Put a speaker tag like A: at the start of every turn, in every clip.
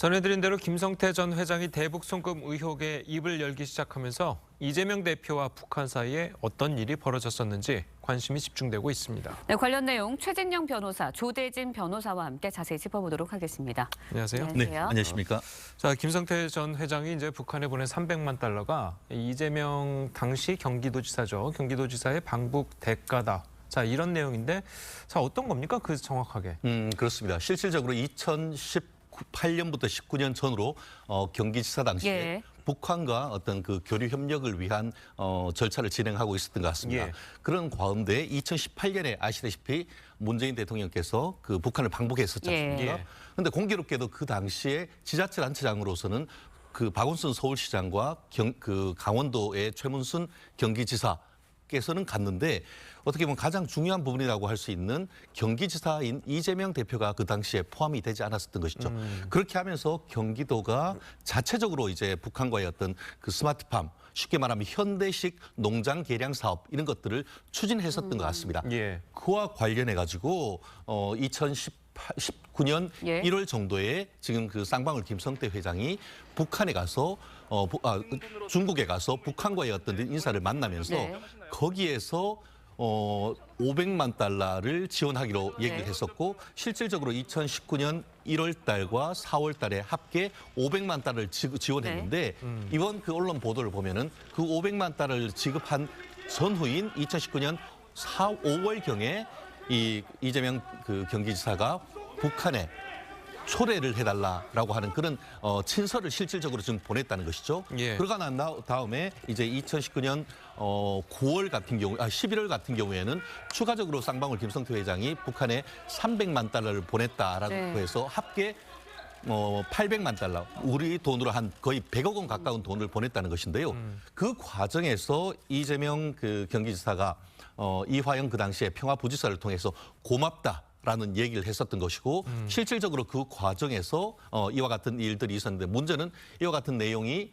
A: 전해드린 대로 김성태 전 회장이 대북 송금 의혹에 입을 열기 시작하면서 이재명 대표와 북한 사이에 어떤 일이 벌어졌었는지 관심이 집중되고 있습니다.
B: 네, 관련 내용 최진영 변호사, 조대진 변호사와 함께 자세히 짚어보도록 하겠습니다.
A: 안녕하세요.
C: 네, 안녕하십니까?
A: 자, 김성태 전 회장이 이제 북한에 보낸 300만 달러가 이재명 당시 경기도지사죠. 경기도지사의 방북 대가다. 자, 이런 내용인데, 자, 어떤 겁니까? 그 정확하게.
C: 그렇습니다. 실질적으로 2018년부터 19년 전으로 경기지사 당시에 북한과 어떤 그 교류 협력을 위한 절차를 진행하고 있었던 것 같습니다. 그런 가운데 2018년에 아시다시피 문재인 대통령께서 그 북한을 방북했었지 않습니까? 그런데 공교롭게도 그 당시에 지자체단체장으로서는 그 박원순 서울시장과 그 강원도의 최문순 경기지사께서는 갔는데 어떻게 보면 가장 중요한 부분이라고 할 수 있는 경기지사인 이재명 대표가 그 당시에 포함이 되지 않았었던 것이죠. 그렇게 하면서 경기도가 자체적으로 이제 북한과의 어떤 그 스마트팜, 쉽게 말하면 현대식 농장 개량 사업 이런 것들을 추진했었던 것 같습니다. 그와 관련해 가지고 2019년 1월 정도에 지금 그 쌍방울 김성태 회장이 북한에 가서 중국에 가서 북한과의 어떤 인사를 만나면서 거기에서 500만 달러를 지원하기로 얘기를 했었고 실질적으로 2019년 1월 달과 4월 달에 합계 500만 달러를 지원했는데 이번 그 언론 보도를 보면은 그 500만 달러를 지급한 전후인 2019년 5월경에 이재명 그 경기지사가 북한에 초대를 해달라라고 하는 그런 친서를 실질적으로 지금 보냈다는 것이죠. 그러고 난 다음에 이제 2019년 9월 같은 경우, 11월 같은 경우에는 추가적으로 쌍방울 김성태 회장이 북한에 300만 달러를 보냈다라고 해서 합계 800만 달러, 우리 돈으로 한 거의 100억 원 가까운 돈을 보냈다는 것인데요. 그 과정에서 이재명 그 경기지사가 이화영 그 당시에 평화부지사를 통해서 고맙다라는 얘기를 했었던 것이고 실질적으로 그 과정에서 이와 같은 일들이 있었는데 문제는 이와 같은 내용이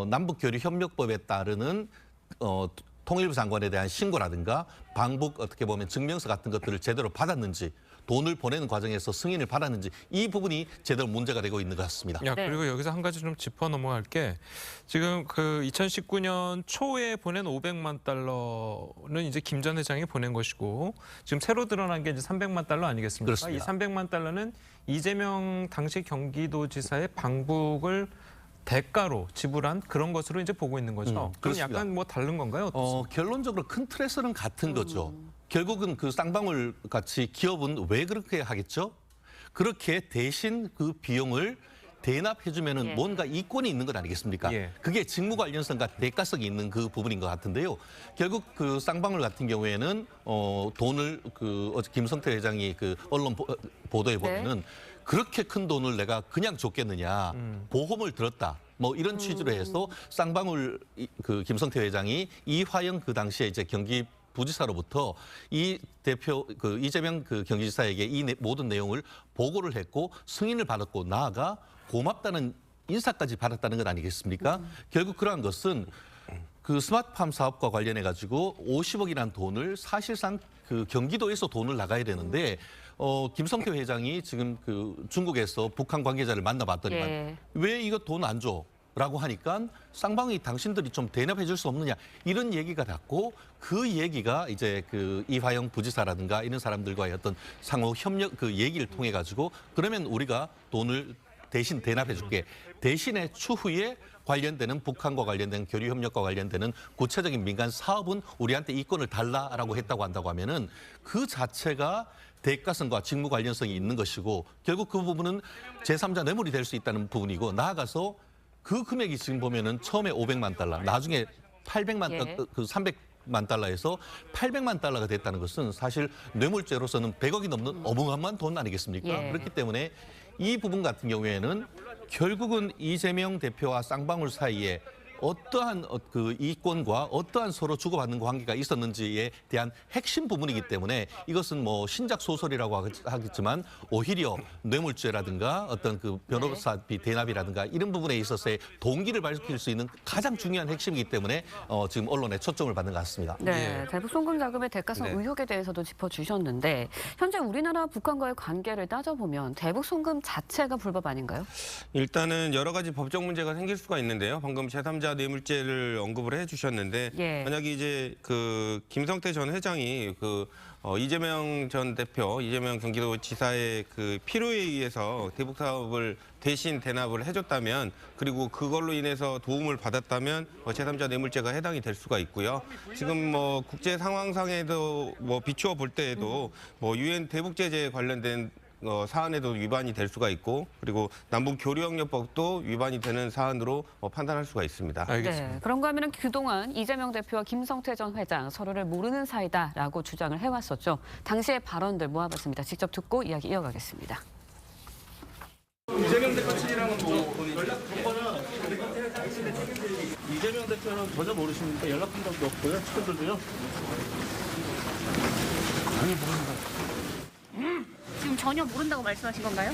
C: 남북교류협력법에 따르는 통일부 장관에 대한 신고라든가 방북 어떻게 보면 증명서 같은 것들을 제대로 받았는지 돈을 보내는 과정에서 승인을 받았는지 이 부분이 제대로 문제가 되고 있는 것 같습니다.
A: 그리고 여기서 한 가지 좀 짚어 넘어갈 게 지금 그 2019년 초에 보낸 500만 달러는 이제 김 전 회장이 보낸 것이고 지금 새로 드러난 게 이제 300만 달러 아니겠습니까?
C: 그렇습니다.
A: 이 300만 달러는 이재명 당시 경기도지사의 방북을 대가로 지불한 그런 것으로 이제 보고 있는 거죠. 그럼 약간 뭐 다른 건가요?
C: 결론적으로 큰 틀에서는 같은 거죠. 결국은 그 쌍방울 같이 기업은 왜 그렇게 하겠죠? 그렇게 대신 그 비용을 대납해주면은 뭔가 이권이 있는 것 아니겠습니까? 그게 직무 관련성과 대가성이 있는 그 부분인 것 같은데요. 결국 그 쌍방울 같은 경우에는 돈을 그 어제 김성태 회장이 그 언론 보도에 보면은 그렇게 큰 돈을 내가 그냥 줬겠느냐, 보험을 들었다. 뭐 이런 취지로 해서 쌍방울 그 김성태 회장이 이화영 그 당시에 이제 경기 부지사로부터 이 대표 그 이재명 그 경기지사에게 이 모든 내용을 보고를 했고 승인을 받았고 나아가 고맙다는 인사까지 받았다는 것 아니겠습니까? 결국 그러한 것은 그 스마트팜 사업과 관련해 가지고 50억이라는 돈을 사실상 그 경기도에서 돈을 나가야 되는데 김성태 회장이 지금 그 중국에서 북한 관계자를 만나봤더니만 왜 이거 돈 안 줘? 라고 하니까 쌍방이 당신들이 좀 대납해 줄 수 없느냐 이런 얘기가 났고 그 얘기가 이제 그 이화영 부지사라든가 이런 사람들과의 어떤 상호 협력 그 얘기를 통해 가지고 그러면 우리가 돈을 대신 대납해 줄게. 대신에 추후에 관련되는 북한과 관련된 교류 협력과 관련되는 구체적인 민간 사업은 우리한테 이권을 달라라고 했다고 한다고 하면은 그 자체가 대가성과 직무 관련성이 있는 것이고 결국 그 부분은 제3자 뇌물이 될 수 있다는 부분이고 나아가서 그 금액이 지금 보면은 처음에 500만 달러, 나중에 800만 그 300만 달러에서 800만 달러가 됐다는 것은 사실 뇌물죄로서는 100억이 넘는 어마어마한 돈 아니겠습니까? 그렇기 때문에 이 부분 같은 경우에는 결국은 이재명 대표와 쌍방울 사이에 어떠한 그 이권과 어떠한 서로 주고받는 관계가 있었는지에 대한 핵심 부분이기 때문에 이것은 뭐 신작 소설이라고 하겠지만 오히려 뇌물죄라든가 어떤 그 변호사비 대납이라든가 이런 부분에 있어서의 동기를 밝힐 수 있는 가장 중요한 핵심이기 때문에 지금 언론에 초점을 받는 것 같습니다.
B: 네, 대북 송금 자금의 대가성
A: 네.
B: 의혹에 대해서도 짚어주셨는데 현재 우리나라 북한과의 관계를 따져보면 대북 송금 자체가 불법 아닌가요?
D: 일단은 여러 가지 법적 문제가 생길 수가 있는데요. 방금 제3자 뇌물죄를 언급을 해주셨는데
B: 예.
D: 만약에 이제 그 김성태 전 회장이 이재명 전 대표, 이재명 경기도지사의 그 필요에 의해서 대북 사업을 대신 대납을 해줬다면 그리고 그걸로 인해서 도움을 받았다면 제3자 뇌물죄가 해당이 될 수가 있고요. 지금 뭐 국제 상황상에도 뭐 비추어 볼 때에도 뭐 유엔 대북제재 관련된 사안에도 위반이 될 수가 있고 그리고 남북 교류협력법도 위반이 되는 사안으로 판단할 수가 있습니다.
A: 알겠습니다.
B: 네, 그런가 하면 그동안 이재명 대표와 김성태 전 회장 서로를 모르는 사이다라고 주장을 해왔었죠. 당시의 발언들 모아봤습니다. 직접 듣고 이야기 이어가겠습니다.
E: 이재명 대표 측이랑은 이재명 대표는 전혀 모르시니까 연락한 적도 없고요. 측근들도요. 아니 모릅니다.
F: 지금 전혀 모른다고 말씀하신 건가요?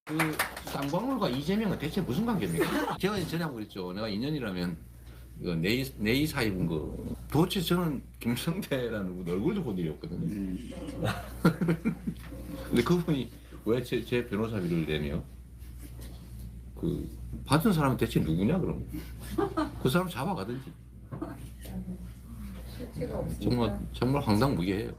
G: 그 쌍방울과 이재명은 대체 무슨 관계입니까? 제가 전에 그랬죠. 내가 인연이라면 이거 내이 사입은 거. 도대체 저는 김성태라는 분 얼굴도 본 일이 없거든요. 근데 그분이 왜 제 변호사비를 내며? 그 받은 사람은 대체 누구냐 그럼? 그 사람 잡아가든지. 정말 황당무계해요.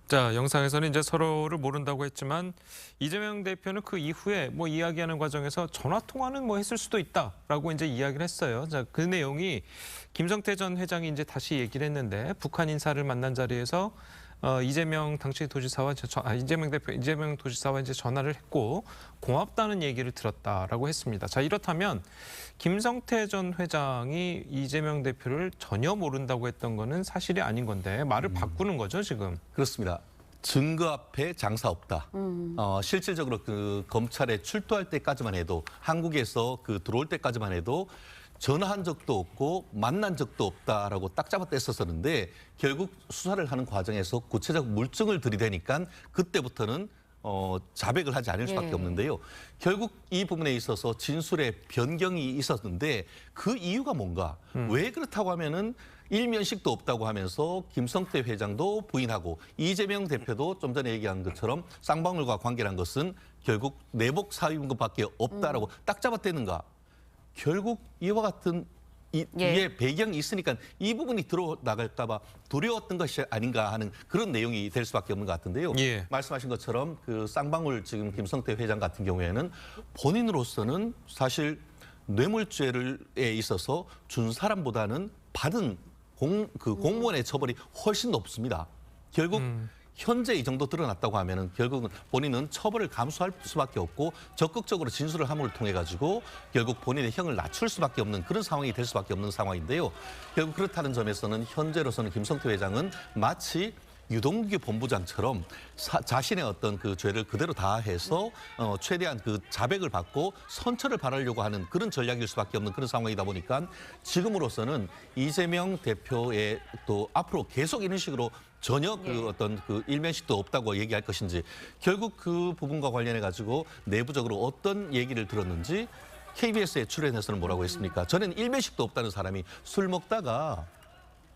A: 자, 영상에서는 이제 서로를 모른다고 했지만 이재명 대표는 그 이후에 뭐 이야기하는 과정에서 전화 통화는 뭐 했을 수도 있다라고 이제 이야기를 했어요. 자, 그 내용이 김성태 전 회장이 이제 다시 얘기를 했는데 북한 인사를 만난 자리에서 이재명 당시 도지사와 이재명 도지사와 이제 전화를 했고 고맙다는 얘기를 들었다라고 했습니다. 자, 이렇다면 김성태 전 회장이 이재명 대표를 전혀 모른다고 했던 거는 사실이 아닌 건데 말을 바꾸는 거죠, 지금.
C: 그렇습니다. 증거 앞에 장사 없다. 실질적으로 그 검찰에 출두할 때까지만 해도 한국에서 그 들어올 때까지만 해도 전화한 적도 없고 만난 적도 없다라고 딱 잡아 뗐었었는데 결국 수사를 하는 과정에서 구체적 물증을 들이대니까 그때부터는 자백을 하지 않을 수밖에 없는데요. 결국 이 부분에 있어서 진술의 변경이 있었는데 그 이유가 뭔가? 왜 그렇다고 하면은 일면식도 없다고 하면서 김성태 회장도 부인하고 이재명 대표도 좀 전에 얘기한 것처럼 쌍방울과 관계란 것은 결국 내복 사유인 것밖에 없다라고 딱 잡아떼는가? 결국 이와 같은 이에 배경이 있으니까 이 부분이 들어나갈까 봐 두려웠던 것이 아닌가 하는 그런 내용이 될 수밖에 없는 것 같은데요.
A: 예.
C: 말씀하신 것처럼 그 쌍방울 지금 김성태 회장 같은 경우에는 본인으로서는 사실 뇌물죄에 있어서 준 사람보다는 받은 공무원의 처벌이 훨씬 높습니다. 결국 현재 이 정도 드러났다고 하면은 결국은 본인은 처벌을 감수할 수밖에 없고 적극적으로 진술을 함을 통해 가지고 결국 본인의 형을 낮출 수밖에 없는 그런 상황이 될 수밖에 없는 상황인데요. 결국 그렇다는 점에서는 현재로서는 김성태 회장은 마치 유동규 본부장처럼 자신의 어떤 그 죄를 그대로 다해서 최대한 그 자백을 받고 선처를 바라려고 하는 그런 전략일 수밖에 없는 그런 상황이다 보니까 지금으로서는 이재명 대표의 또 앞으로 계속 이런 식으로 전혀 그 어떤 그 일면식도 없다고 얘기할 것인지 결국 그 부분과 관련해 가지고 내부적으로 어떤 얘기를 들었는지 KBS에 출연해서는 뭐라고 했습니까? 전에는 일면식도 없다는 사람이 술 먹다가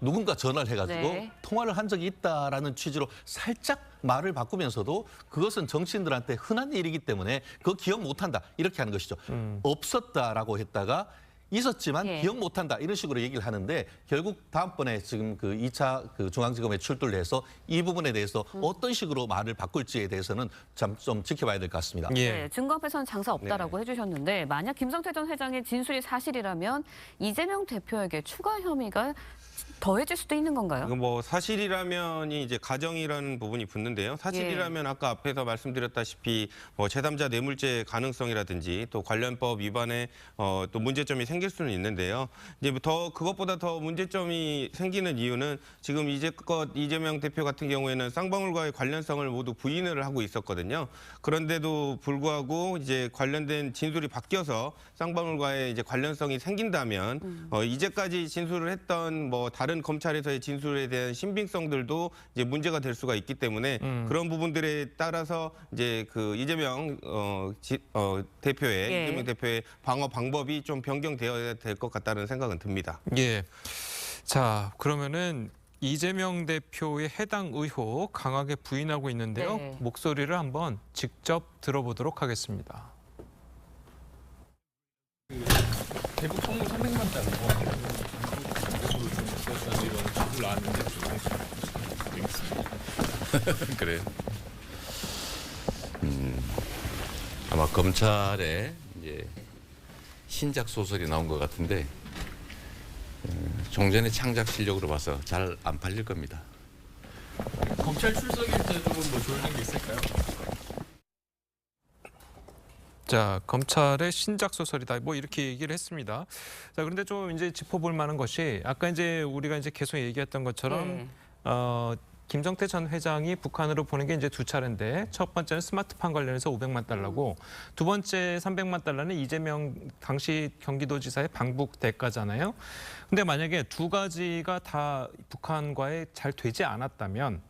C: 누군가 전화를 해가지고 통화를 한 적이 있다라는 취지로 살짝 말을 바꾸면서도 그것은 정치인들한테 흔한 일이기 때문에 그거 기억 못한다 이렇게 하는 것이죠. 없었다라고 했다가 있었지만 기억 못한다 이런 식으로 얘기를 하는데 결국 다음번에 지금 그 2차 그 중앙지검에 출두를 해서 이 부분에 대해서 어떤 식으로 말을 바꿀지에 대해서는 참 좀 지켜봐야 될 것 같습니다.
B: 네, 증거 앞에서는 장사 없다라고 해주셨는데 만약 김성태 전 회장의 진술이 사실이라면 이재명 대표에게 추가 혐의가 더해질 수도 있는 건가요?
D: 이거 뭐 사실이라면이 이제 가정이라는 부분이 붙는데요. 사실이라면 아까 앞에서 말씀드렸다시피 뭐 제3자 뇌물죄 가능성이라든지 또 관련법 위반에 또 문제점이 생길 수는 있는데요. 이제 더 그것보다 더 문제점이 생기는 이유는 지금 이제껏 이재명 대표 같은 경우에는 쌍방울과의 관련성을 모두 부인을 하고 있었거든요. 그런데도 불구하고 이제 관련된 진술이 바뀌어서 쌍방울과의 이제 관련성이 생긴다면 이제까지 진술을 했던 뭐 다른 검찰에서의 진술에 대한 신빙성들도 이제 문제가 될 수가 있기 때문에 그런 부분들에 따라서 이제 그 이재명 대표의
B: 예.
D: 이재명 대표의 방어 방법이 좀 변경되어야 될 것 같다는 생각은 듭니다.
A: 예. 자, 그러면은 이재명 대표의 해당 의혹 강하게 부인하고 있는데요.
B: 네.
A: 목소리를 한번 직접 들어보도록 하겠습니다.
H: 대북 선물 300만 달러 이런 진술 나왔는데
I: 그래요. 아마 검찰에 이제 신작 소설이 나온 것 같은데 종전의 창작 실력으로 봐서 잘 안 팔릴 겁니다.
H: 검찰 출석일 때도 뭐 조율된 게 있을까요?
A: 자, 검찰의 신작 소설이다. 뭐 이렇게 얘기를 했습니다. 자, 그런데 좀 이제 짚어볼 만한 것이 아까 이제 우리가 이제 계속 얘기했던 것처럼 김성태 전 회장이 북한으로 보낸 게 이제 두 차례인데 첫 번째는 스마트폰 관련해서 500만 달러고 두 번째 300만 달러는 이재명 당시 경기도지사의 방북 대가잖아요. 근데 만약에 두 가지가 다 북한과에 잘 되지 않았다면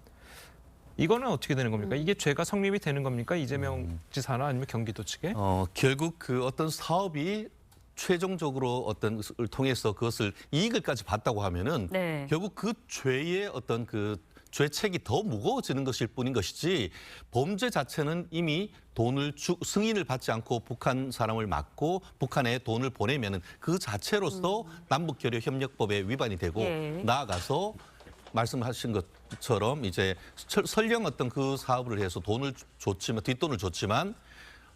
A: 이거는 어떻게 되는 겁니까? 이게 죄가 성립이 되는 겁니까? 이재명 지사나 아니면 경기도 측에?
C: 결국 그 어떤 사업이 최종적으로 어떤 것을 통해서 그것을 이익을까지 봤다고 하면은
B: 네.
C: 결국 그 죄의 어떤 그 죄책이 더 무거워지는 것일 뿐인 것이지 범죄 자체는 이미 돈을 승인을 받지 않고 북한 사람을 맞고 북한에 돈을 보내면은 그 자체로서 남북교류협력법에 위반이 되고
B: 예.
C: 나아가서 말씀하신 것처럼 이제 설령 어떤 그 사업을 해서 돈을 줬지만 뒷돈을 줬지만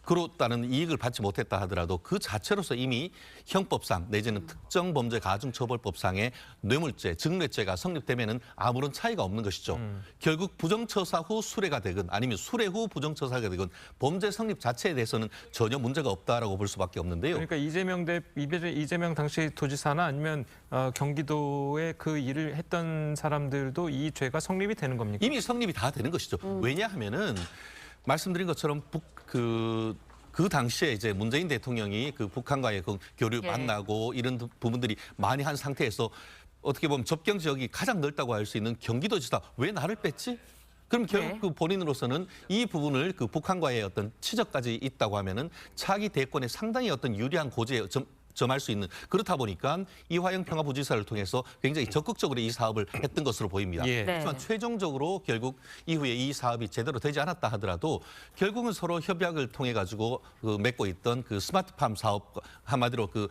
C: 그렇다는 이익을 받지 못했다 하더라도 그 자체로서 이미 형법상 내지는 특정범죄가중처벌법상의 뇌물죄, 증례죄가 성립되면은 아무런 차이가 없는 것이죠. 결국 부정처사 후 수뢰가 되건 아니면 수뢰 후 부정처사가 되건 범죄 성립 자체에 대해서는 전혀 문제가 없다라고 볼 수밖에 없는데요.
A: 그러니까 이재명 당시 도지사나 아니면 경기도에 그 일을 했던 사람들도 이 죄가 성립이 되는 겁니까?
C: 이미 성립이 다 되는 것이죠. 왜냐하면은 말씀드린 것처럼 그 당시에 이제 문재인 대통령이 그 북한과의 그 교류
B: 예.
C: 만나고 이런 부분들이 많이 한 상태에서 어떻게 보면 접경 지역이 가장 넓다고 할 수 있는 경기도지사 왜 나를 뺐지? 그럼 결국
B: 네.
C: 그 본인으로서는 이 부분을 그 북한과의 어떤 치적까지 있다고 하면은 차기 대권에 상당히 어떤 유리한 고지에 점할 수 있는 그렇다 보니까 이화영 평화부지사를 통해서 굉장히 적극적으로 이 사업을 했던 것으로 보입니다.
A: 예.
B: 네.
C: 하지만 최종적으로 결국 이후에 이 사업이 제대로 되지 않았다 하더라도 결국은 서로 협약을 통해 가지고 맺고 있던 그 스마트팜 사업 한마디로 그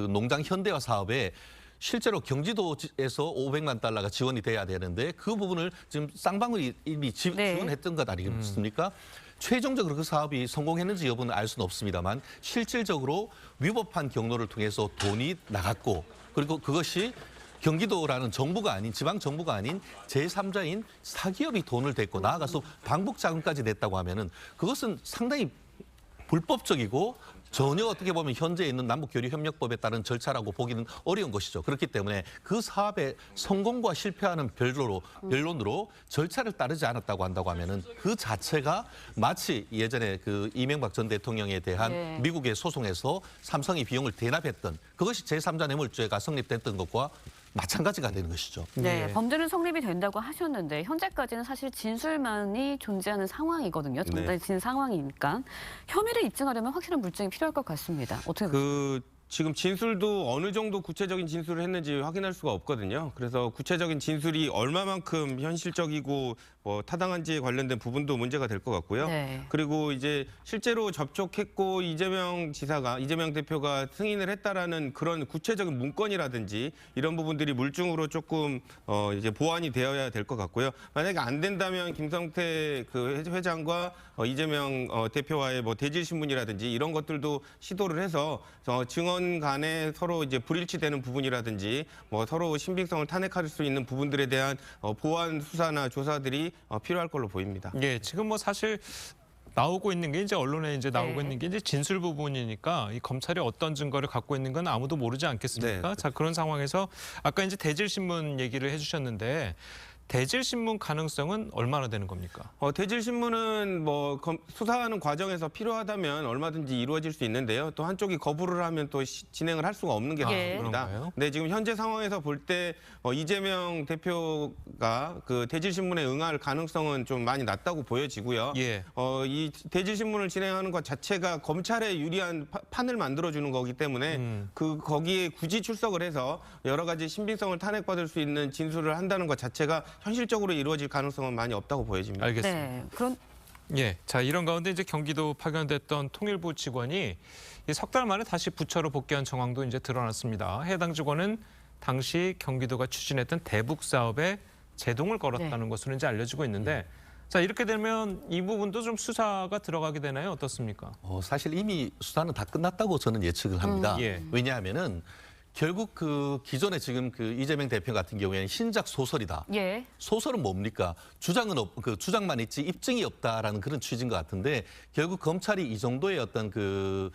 C: 농장 현대화 사업에 실제로 경기도에서 500만 달러가 지원이 돼야 되는데 그 부분을 지금 쌍방울이 이미 지원했던 것 아니겠습니까? 최종적으로 그 사업이 성공했는지 여부는 알 수는 없습니다만 실질적으로 위법한 경로를 통해서 돈이 나갔고 그리고 그것이 경기도라는 정부가 아닌 지방 정부가 아닌 제3자인 사기업이 돈을 댔고 나아가서 방북 자금까지 냈다고 하면은 그것은 상당히 불법적이고 전혀 어떻게 보면 현재 있는 남북교류협력법에 따른 절차라고 보기는 어려운 것이죠. 그렇기 때문에 그 사업의 성공과 실패하는 변론으로 절차를 따르지 않았다고 한다고 하면은 그 자체가 마치 예전에 그 이명박 전 대통령에 대한
B: 네.
C: 미국의 소송에서 삼성이 비용을 대납했던 그것이 제3자 뇌물죄가 성립됐던 것과 마찬가지가 되는 것이죠.
B: 네, 범죄는 성립이 된다고 하셨는데 현재까지는 사실 진술만이 존재하는 상황이거든요. 정해진 상황이니까 혐의를 입증하려면 확실한 물증이 필요할 것 같습니다. 어떻게 보세요?
D: 지금 진술도 어느 정도 구체적인 진술을 했는지 확인할 수가 없거든요. 그래서 구체적인 진술이 얼마만큼 현실적이고 뭐 타당한지에 관련된 부분도 문제가 될 것 같고요.
B: 네.
D: 그리고 이제 실제로 접촉했고 이재명 대표가 승인을 했다라는 그런 구체적인 문건이라든지 이런 부분들이 물증으로 조금 이제 보완이 되어야 될 것 같고요. 만약에 안 된다면 김성태 그 회장과 이재명 대표와의 뭐 대질 신문이라든지 이런 것들도 시도를 해서 증언 당원 간에 서로 이제 불일치되는 부분이라든지 뭐 서로 신빙성을 탄핵할 수 있는 부분들에 대한 보완 수사나 조사들이 필요할 걸로 보입니다.
A: 예, 지금 뭐 사실 나오고 있는 게 이제 언론에 이제 나오고
B: 네.
A: 있는 게 이제 진술 부분이니까 이 검찰이 어떤 증거를 갖고 있는 건 아무도 모르지 않겠습니까?
D: 네.
A: 자, 그런 상황에서 아까 이제 대질신문 얘기를 해주셨는데 대질신문 가능성은 얼마나 되는 겁니까?
D: 대질신문은 뭐 수사하는 과정에서 필요하다면 얼마든지 이루어질 수 있는데요. 또 한쪽이 거부를 하면 또 진행을 할 수가 없는 게
B: 예.
D: 맞습니다.
A: 그런가요?
D: 네, 지금 현재 상황에서 볼 때 이재명 대표가 그 대질신문에 응할 가능성은 좀 많이 낮다고 보여지고요.
A: 예.
D: 이 대질신문을 진행하는 것 자체가 검찰에 유리한 판을 만들어주는 거기 때문에 거기에 굳이 출석을 해서 여러 가지 신빙성을 탄핵받을 수 있는 진술을 한다는 것 자체가 현실적으로 이루어질 가능성은 많이 없다고 보여집니다.
A: 알겠습니다.
B: 네. 그런
A: 예, 자 이런 가운데 이제 경기도 파견됐던 통일부 직원이 석 달 만에 다시 부처로 복귀한 정황도 이제 드러났습니다. 해당 직원은 당시 경기도가 추진했던 대북 사업에 제동을 걸었다는 것으로 이제 알려지고 있는데, 자 이렇게 되면 이 부분도 좀 수사가 들어가게 되나요? 어떻습니까?
C: 사실 이미 수사는 다 끝났다고 저는 예측을 합니다.
A: 예.
C: 왜냐하면은 결국 그 기존에 지금 그 이재명 대표 같은 경우에는 신작 소설이다.
B: 예.
C: 소설은 뭡니까? 주장은 그 주장만 있지 입증이 없다라는 그런 취지인 것 같은데 결국 검찰이 이 정도의 어떤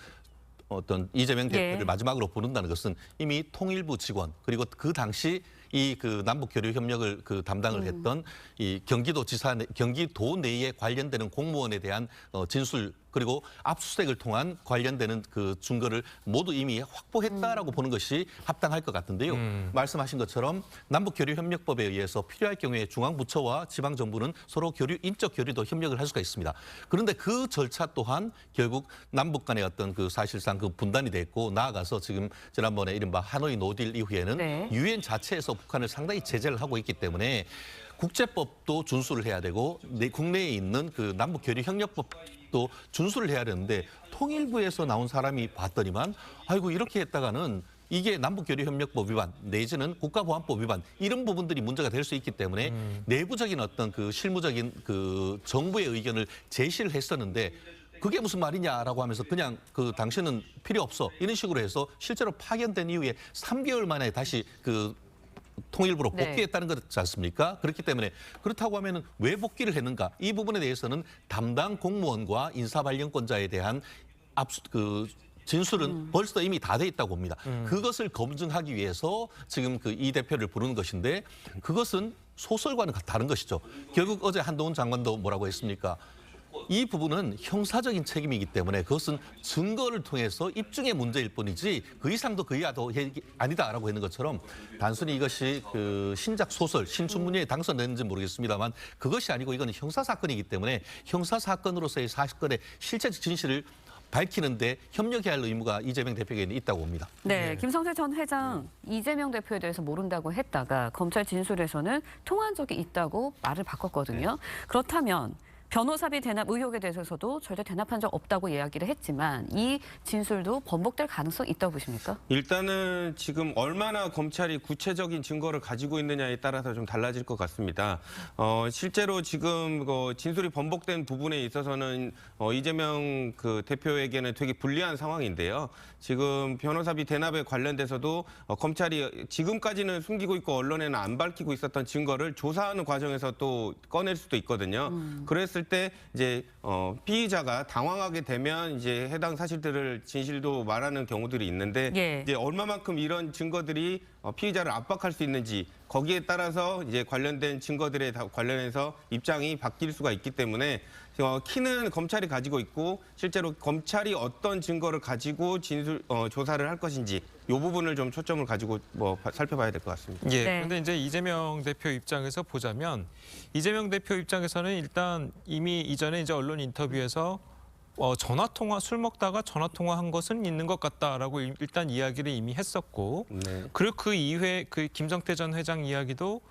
C: 이재명 대표를
B: 예.
C: 마지막으로 부른다는 것은 이미 통일부 직원 그리고 그 당시 이 그 남북 교류 협력을 그 담당을 했던 이 경기도 내에 관련되는 공무원에 대한 진술 그리고 압수수색을 통한 관련되는 그 증거를 모두 이미 확보했다라고 보는 것이 합당할 것 같은데요. 말씀하신 것처럼 남북교류협력법에 의해서 필요할 경우에 중앙부처와 지방정부는 서로 인적 교류도 협력을 할 수가 있습니다. 그런데 그 절차 또한 결국 남북 간의 어떤 그 사실상 그 분단이 됐고 나아가서 지금 지난번에 이른바 하노이 노딜 이후에는
B: 네.
C: 유엔 자체에서 북한을 상당히 제재를 하고 있기 때문에 국제법도 준수를 해야 되고 국내에 있는 그 남북교류협력법도 준수를 해야 되는데 통일부에서 나온 사람이 봤더니만 아이고 이렇게 했다가는 이게 남북교류협력법 위반 내지는 국가보안법 위반 이런 부분들이 문제가 될 수 있기 때문에 내부적인 어떤 그 실무적인 그 정부의 의견을 제시를 했었는데 그게 무슨 말이냐라고 하면서 그냥 그 당신은 필요 없어 이런 식으로 해서 실제로 파견된 이후에 3개월 만에 다시 그 통일부로 복귀했다는 거지 않습니까? 그렇기 때문에 그렇다고 하면은 왜 복귀를 했는가? 이 부분에 대해서는 담당 공무원과 인사발령권자에 대한 진술은 벌써 이미 다 돼 있다고 봅니다. 그것을 검증하기 위해서 지금 그 이 대표를 부르는 것인데 그것은 소설과는 다른 것이죠. 결국 어제 한동훈 장관도 뭐라고 했습니까? 이 부분은 형사적인 책임이기 때문에 그것은 증거를 통해서 입증의 문제일 뿐이지 그 이상도 그 이하도 아니다라고 했는 것처럼 단순히 이것이 그 신작 소설, 신춘문예에 당선됐는지 모르겠습니다만 그것이 아니고 이거는 형사 사건이기 때문에 형사 사건으로서의 사건의 실체적 진실을 밝히는데 협력해야 할 의무가 이재명 대표에게 있다고 봅니다.
B: 네, 김성태 전 회장 이재명 대표에 대해서 모른다고 했다가 검찰 진술에서는 통화한 적이 있다고 말을 바꿨거든요. 그렇다면 변호사비 대납 의혹에 대해서도 절대 대납한 적 없다고 이야기를 했지만 이 진술도 번복될 가능성이 있다고 보십니까?
D: 일단은 지금 얼마나 검찰이 구체적인 증거를 가지고 있느냐에 따라서 좀 달라질 것 같습니다. 실제로 지금 진술이 번복된 부분에 있어서는 이재명 그 대표에게는 되게 불리한 상황인데요. 지금 변호사비 대납에 관련돼서도 검찰이 지금까지는 숨기고 있고 언론에는 안 밝히고 있었던 증거를 조사하는 과정에서 또 꺼낼 수도 있거든요. 그랬을 때 이제 피의자가 당황하게 되면 이제 해당 사실들을 진실도 말하는 경우들이 있는데
B: 예.
D: 이제 얼마만큼 이런 증거들이 피의자를 압박할 수 있는지 거기에 따라서 이제 관련된 증거들에 관련해서 입장이 바뀔 수가 있기 때문에 키는 검찰이 가지고 있고 실제로 검찰이 어떤 증거를 가지고 조사를 할 것인지 이 부분을 좀 초점을 가지고 살펴봐야 될 것 같습니다.
A: 예.
B: 네.
A: 그런데 이제 이재명 대표 입장에서 보자면 이재명 대표 입장에서는 일단 이미 이전에 이제 언론 인터뷰에서 전화 통화 술 먹다가 전화 통화한 것은 있는 것 같다라고 일단 이야기를 이미 했었고
D: 네.
A: 그리고 그 이후에 그 김성태 전 회장 이야기도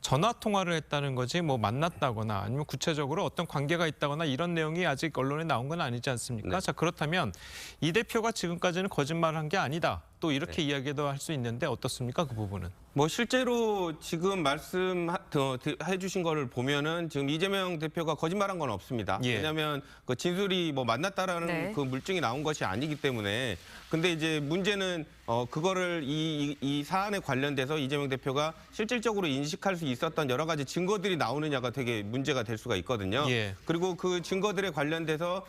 A: 전화 통화를 했다는 거지 뭐 만났다거나 아니면 구체적으로 어떤 관계가 있다거나 이런 내용이 아직 언론에 나온 건 아니지 않습니까?
D: 네.
A: 자 그렇다면 이 대표가 지금까지는 거짓말을 한 게 아니다. 또 이렇게 이야기도 할 수 있는데 어떻습니까? 그 부분은.
D: 뭐 실제로 지금 말씀해주신 거를 보면은 지금 이재명 대표가 거짓말한 건 없습니다.
A: 예.
D: 왜냐하면 그 진술이 뭐 만났다라는
B: 네.
D: 그 물증이 나온 것이 아니기 때문에. 근데 이제 문제는 그거를 이 사안에 관련돼서 이재명 대표가 실질적으로 인식할 수 있었던 여러 가지 증거들이 나오느냐가 되게 문제가 될 수가 있거든요.
A: 예.
D: 그리고 그 증거들에 관련돼서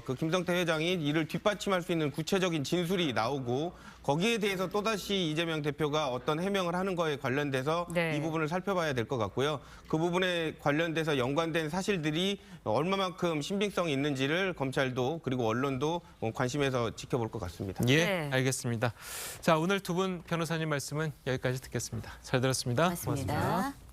D: 그 김성태 회장이 이를 뒷받침할 수 있는 구체적인 진술이 나오고 거기에 대해서 또다시 이재명 대표가 어떤 해명을 하는 거에 관련돼서
B: 네.
D: 이 부분을 살펴봐야 될 것 같고요. 그 부분에 관련돼서 연관된 사실들이 얼마만큼 신빙성이 있는지를 검찰도 그리고 언론도 관심에서 지켜볼 것 같습니다.
A: 예,
B: 네.
A: 알겠습니다. 자, 오늘 두 분 변호사님 말씀은 여기까지 듣겠습니다. 잘 들었습니다.
B: 고맙습니다.
A: 고맙습니다.